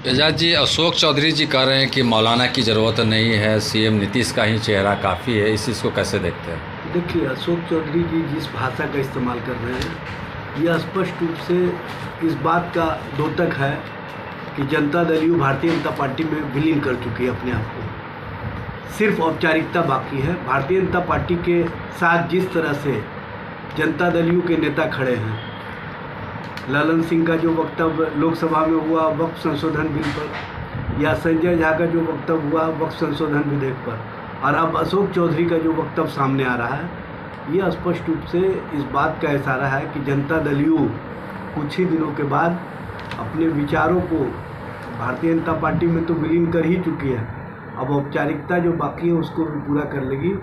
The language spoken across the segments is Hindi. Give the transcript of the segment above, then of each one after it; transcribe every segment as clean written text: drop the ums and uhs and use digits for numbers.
एजाज जी, अशोक चौधरी जी कह रहे हैं कि मौलाना की ज़रूरत नहीं है, सीएम नीतीश का ही चेहरा काफ़ी है। इस चीज़ को कैसे देखते हैं? देखिए, अशोक चौधरी जी जिस भाषा का इस्तेमाल कर रहे हैं, यह स्पष्ट रूप से इस बात का द्योतक है कि जनता दल यू भारतीय जनता पार्टी में विलीन कर चुकी है अपने आप को। सिर्फ औपचारिकता बाकी है। भारतीय जनता पार्टी के साथ जिस तरह से जनता दल यू के नेता खड़े हैं, ललन सिंह का जो वक्तव्य लोकसभा में हुआ वक्फ संशोधन बिल पर, या संजय झा का जो वक्तव्य हुआ वक्फ संशोधन विधेयक पर, और अब अशोक चौधरी का जो वक्तव्य सामने आ रहा है, यह स्पष्ट रूप से इस बात का इशारा है कि जनता दल यू कुछ ही दिनों के बाद अपने विचारों को भारतीय जनता पार्टी में तो विलीन कर ही चुकी है। अब औपचारिकता जो बाकी है उसको भी पूरा कर लेगी,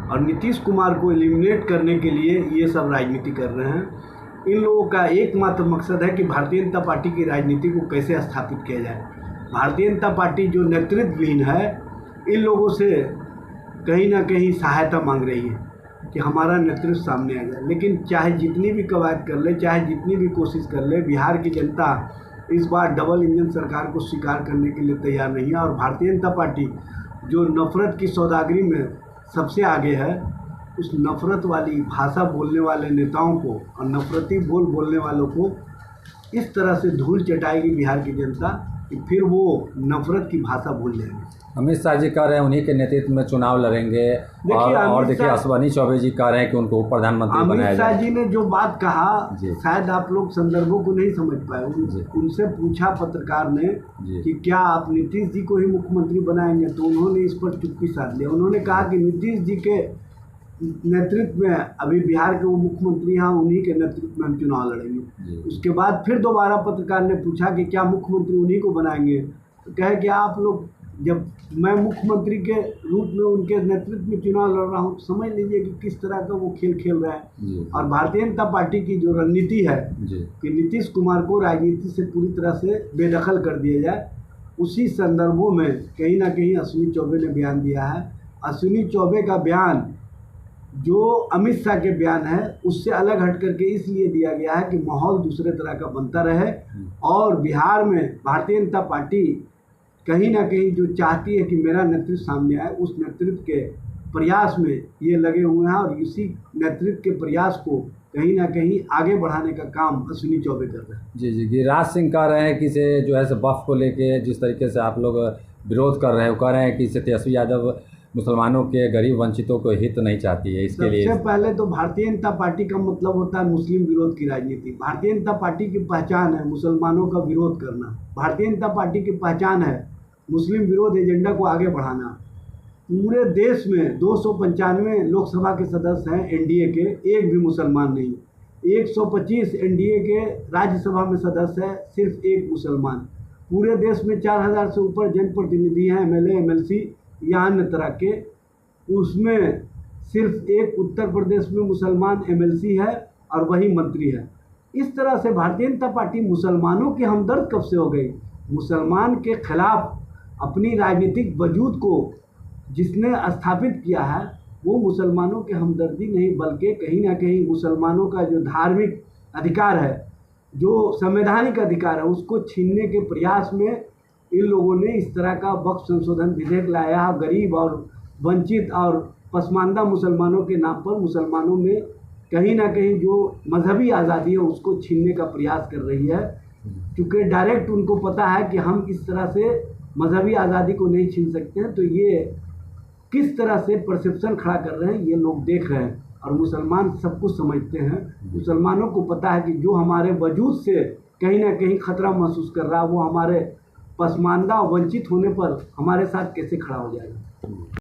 और नीतीश कुमार को एलिमिनेट करने के लिए ये सब राजनीति कर रहे हैं। इन लोगों का एकमात्र मकसद है कि भारतीय जनता पार्टी की राजनीति को कैसे स्थापित किया जाए। भारतीय जनता पार्टी जो नेतृत्वहीन है, इन लोगों से कहीं ना कहीं सहायता मांग रही है कि हमारा नेतृत्व सामने आ जाए। लेकिन चाहे जितनी भी कवायद कर ले, चाहे जितनी भी कोशिश कर ले, बिहार की जनता इस बार डबल इंजन सरकार को स्वीकार करने के लिए तैयार नहीं है। और भारतीय जनता पार्टी जो नफरत की सौदागरी में सबसे आगे है, उस नफ़रत वाली भाषा बोलने वाले नेताओं को और नफरती बोलने वालों को इस तरह से धूल चटाएगी बिहार की जनता कि फिर वो नफरत की भाषा भूल जाएंगे। अमित शाह जी कह रहे हैं उन्हीं के नेतृत्व में चुनाव लड़ेंगे, और देखिए अश्विनी चौबे जी कह रहे हैं कि उनको प्रधानमंत्री बनाया जाए। अमित शाह जी ने जो बात कहा, शायद आप लोग संदर्भों को नहीं समझ पाए। उनसे पूछा पत्रकार ने कि क्या आप नीतीश जी को ही मुख्यमंत्री बनाएंगे, तो उन्होंने इस पर चुप्पी साध लिया। उन्होंने कहा कि नीतीश जी के नेतृत्व में अभी बिहार के वो मुख्यमंत्री हैं, उन्हीं के नेतृत्व में हम चुनाव लड़ेंगे। उसके बाद फिर दोबारा पत्रकार ने पूछा कि क्या मुख्यमंत्री उन्हीं को बनाएंगे, तो कहे कि आप लोग, जब मैं मुख्यमंत्री के रूप में उनके नेतृत्व में चुनाव लड़ रहा हूँ, तो समझ लीजिए कि किस तरह का वो खेल खेल रहा है। और भारतीय जनता पार्टी की जो रणनीति है कि नीतीश कुमार को राजनीति से पूरी तरह से बेदखल कर दिया जाए, उसी संदर्भों में कहीं ना कहीं अश्विनी चौबे ने बयान दिया है। अश्विनी चौबे का बयान जो अमित शाह के बयान है उससे अलग हट करके इसलिए दिया गया है कि माहौल दूसरे तरह का बनता रहे, और बिहार में भारतीय जनता पार्टी कहीं ना कहीं जो चाहती है कि मेरा नेतृत्व सामने आए, उस नेतृत्व के प्रयास में ये लगे हुए हैं, और इसी नेतृत्व के प्रयास को कहीं ना कहीं आगे बढ़ाने का काम अश्विनी चौबे कर रहे हैं। जी, गिरिराज सिंह कह रहे हैं कि इसे जो है वक्फ को लेके जिस तरीके से आप लोग विरोध कर रहे हैं, वो कह रहे हैं कि तेजस्वी यादव मुसलमानों के गरीब वंचितों को हित नहीं चाहती है। इसके लिए सबसे पहले तो भारतीय जनता पार्टी का मतलब होता है मुस्लिम विरोध की राजनीति। भारतीय जनता पार्टी की पहचान है मुसलमानों का विरोध करना। भारतीय जनता पार्टी की पहचान है मुस्लिम विरोध एजेंडा को आगे बढ़ाना। पूरे देश में 295 लोकसभा के सदस्य हैं एनडीए के, एक भी मुसलमान नहीं। 125 एनडीए के राज्यसभा में सदस्य है, सिर्फ एक मुसलमान। पूरे देश में 4000 से ऊपर जनप्रतिनिधि हैं, एमएलए एमएलसी या अन्य तरह के, उसमें सिर्फ एक उत्तर प्रदेश में मुसलमान एमएलसी है और वही मंत्री है। इस तरह से भारतीय जनता पार्टी मुसलमानों की हमदर्द कब से हो गई? मुसलमान के खिलाफ अपनी राजनीतिक वजूद को जिसने स्थापित किया है, वो मुसलमानों के हमदर्दी नहीं, बल्कि कहीं ना कहीं मुसलमानों का जो धार्मिक अधिकार है, जो संवैधानिक अधिकार है, उसको छीनने के प्रयास में इन लोगों ने इस तरह का वक्फ संशोधन विधेयक लाया। गरीब और वंचित और पसमानदा मुसलमानों के नाम पर मुसलमानों में कहीं ना कहीं जो मजहबी आज़ादी है उसको छीनने का प्रयास कर रही है। क्योंकि डायरेक्ट उनको पता है कि हम इस तरह से मजहबी आज़ादी को नहीं छीन सकते हैं, तो ये किस तरह से परसेप्शन खड़ा कर रहे हैं ये लोग देख रहे हैं, और मुसलमान सब कुछ समझते हैं। मुसलमानों को पता है कि जो हमारे वजूद से कहीं ना कहीं ख़तरा महसूस कर रहा है, वो हमारे पसमानदा वंचित होने पर हमारे साथ कैसे खड़ा हो जाएगा।